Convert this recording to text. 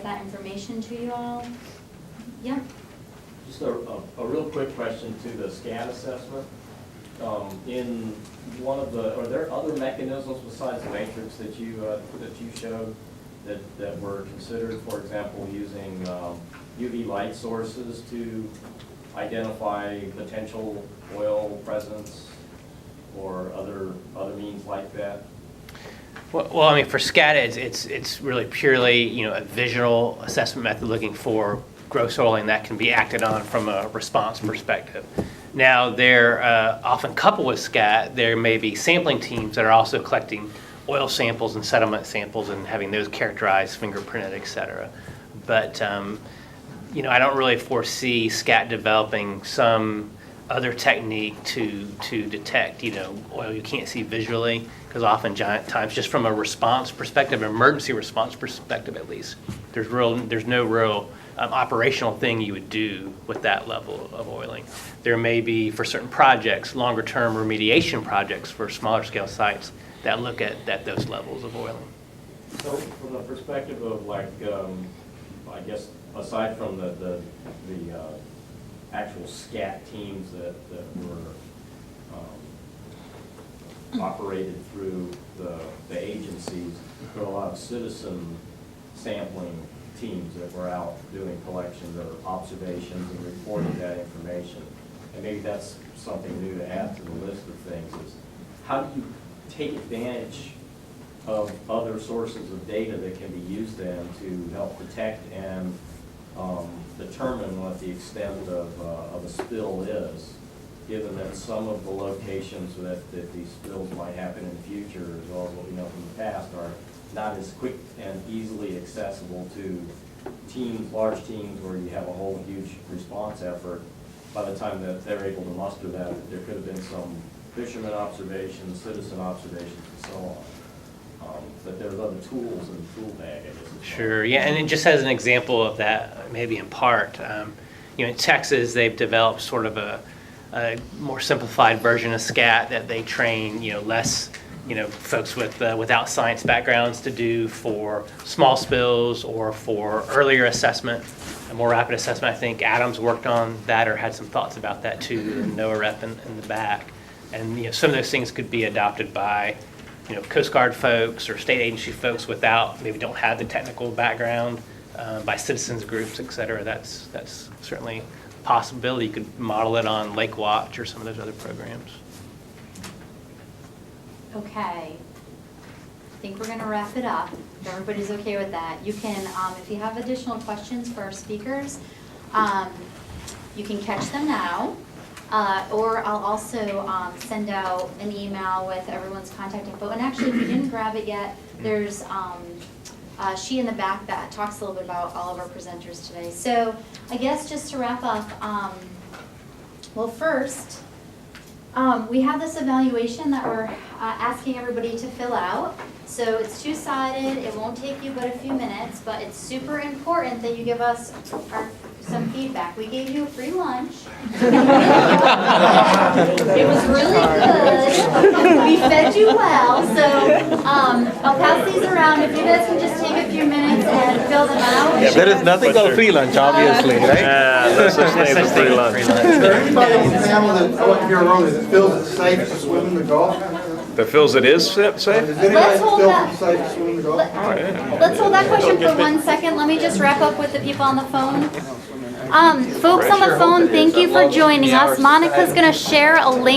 that information to you all. Yeah. Just a real quick question to the SCAD assessment. In one of the, are there other mechanisms besides the matrix that you showed that were considered? For example, using UV light sources to identify potential oil presence or other means like that? Well, I mean, for SCADA, it's really purely, a visual assessment method looking for gross oiling that can be acted on from a response perspective. Now, they're often coupled with SCAD. There may be sampling teams that are also collecting oil samples and sediment samples and having those characterized, fingerprinted, et cetera. But, I don't really foresee SCAD developing some other technique to detect, oil you can't see visually, because oftentimes, just from a response perspective, an emergency response perspective at least, there's no real operational thing you would do with that level of oiling. There may be, for certain projects, longer term remediation projects for smaller scale sites that look at those levels of oiling. So from the perspective of I guess aside from the actual SCAT teams that were operated through the agencies, there were a lot of citizen sampling teams that were out doing collections or observations and reporting that information. And maybe that's something new to add to the list of things is how do you take advantage of other sources of data that can be used then to help detect and determine what the extent of a spill is, given that some of the locations that these spills might happen in the future, as well as what we know from the past, are not as quick and easily accessible to teams, large teams, where you have a whole huge response effort. By the time that they're able to muster that, there could have been some fisherman observations, citizen observations, and so on. But there's other tools in the tool bag, I guess. Sure, yeah, and just as an example of that, maybe in part, in Texas, they've developed sort of a more simplified version of SCAT that they train, less, folks without science backgrounds to do for small spills or for earlier assessment, a more rapid assessment. I think Adams worked on that or had some thoughts about that too, and NOAA rep in the back. And some of those things could be adopted by Coast Guard folks or state agency folks maybe don't have the technical background, by citizens groups, et cetera. That's certainly a possibility. You could model it on Lake Watch or some of those other programs. Okay. I think we're going to wrap it up. If everybody's okay with that. You can, if you have additional questions for our speakers, you can catch them now. Or I'll also send out an email with everyone's contact info. And actually, if you didn't grab it yet, there's a sheet in the back that talks a little bit about all of our presenters today. So I guess just to wrap up, well, first, we have this evaluation that we're asking everybody to fill out. So it's two-sided. It won't take you but a few minutes, but it's super important that you give us some feedback. We gave you a free lunch. It was really good. We fed you well. So I'll pass these around. If you guys can just take a few minutes and fill them out. Yeah, there is nothing called free lunch, obviously, right? Yeah, that's such thing as free lunch. Everybody on the panel that, I want to hear wrong, is it feels it's safe to swim in the Gulf? That feels it is safe? Does anybody Let's hold feel that. it's safe to swim in the Gulf? Let's hold that question for 1 second. Let me just wrap up with the people on the phone. Folks on the phone, thank you for joining us. Monica's going to share a link